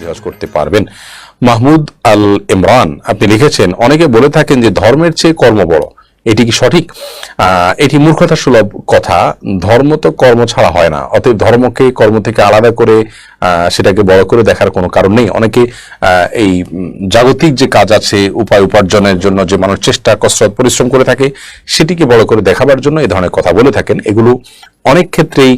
রিওয়াজ করতে পারবেন। মাহমুদ আল ইমরান আপনি লিখেছেন, অনেকে বলে থাকেন যে ধর্মের চেয়ে কর্ম বড়, এটি কি সঠিক? এটি মূর্খতা সুলভ কথা। ধর্ম তো কর্ম ছাড়া হয় না, অতএব ধর্মকে কর্ম থেকে আলাদা করে সেটাকে বড় করে দেখার কোনো কারণ নেই। অনেকে এই জাগতিক যে কাজ আছে, উপায় উপার্জনের জন্য যে মানুষ চেষ্টা কসরত পরিশ্রম করে থাকে, সেটিকে বড় করে দেখাবার জন্য এই ধরনের কথা বলে থাকেন। এগুলো অনেক ক্ষেত্রেই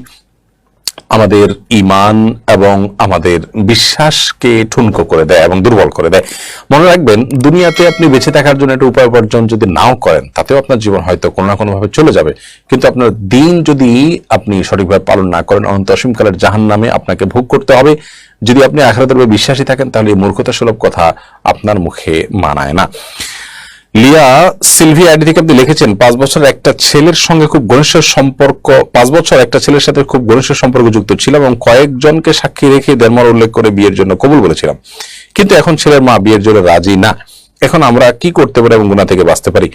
আমাদের ঈমান এবং আমাদের বিশ্বাসকে ঠুনকো করে দেয় এবং দুর্বল করে দেয়। মনে রাখবেন, দুনিয়াতে আপনি বেঁচে থাকার জন্য একটা উপায় উপার্জন যদি নাও করেন, তাতেও আপনার জীবন হয়তো কোনো না কোনো ভাবে চলে যাবে, কিন্তু আপনার দিন যদি আপনি সঠিকভাবে পালন না করেন, অনন্ত অসীমকালের জাহান্নামে আপনাকে ভোগ করতে হবে। যদি আপনি আখিরাতের উপর বিশ্বাসী থাকেন, তাহলে এই মূর্খতা সুলভ কথা আপনার মুখে মানায় না। লিয়া সিলভি আইডি থেকে আপনি লিখেছেন, 5 বছর একটা ছেলের সঙ্গে খুব ঘনিষ্ঠ সম্পর্ক 5 বছর একটা ছেলের সাথে খুব ঘনিষ্ঠ সম্পর্ক যুক্ত ছিলাম এবং কয়েকজনকে সাক্ষী রেখে দেড়মার উল্লেখ করে বিয়ের জন্য কবুল বলেছিলাম, কিন্তু এখন ছেলের মা বিয়ের জন্য রাজি না। এখন আমরা কি করতে পারি এবং গুনাহ থেকে বাঁচতে পারি?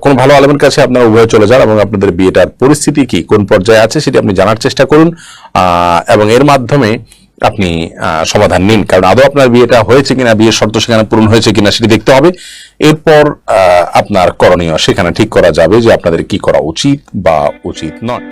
কোন ভালো আলেমের কাছে আপনারা উভয়ে চলে যান এবং আপনাদের বিয়েটার পরিস্থিতি কি, কোন পর্যায়ে আছে, সেটি আপনি জানার চেষ্টা করুন এবং এর মাধ্যমে আপনি সমাধান নিন। কারণ আদৌ আপনার বিয়েটা হয়েছে কিনা, বিয়ের শর্ত সেখানে পূরণ হয়েছে কিনা সেটি দেখতে হবে। এরপর আপনার করণীয় সেখানে ঠিক করা যাবে যে আপনাদের কি করা উচিত বা উচিত নয়।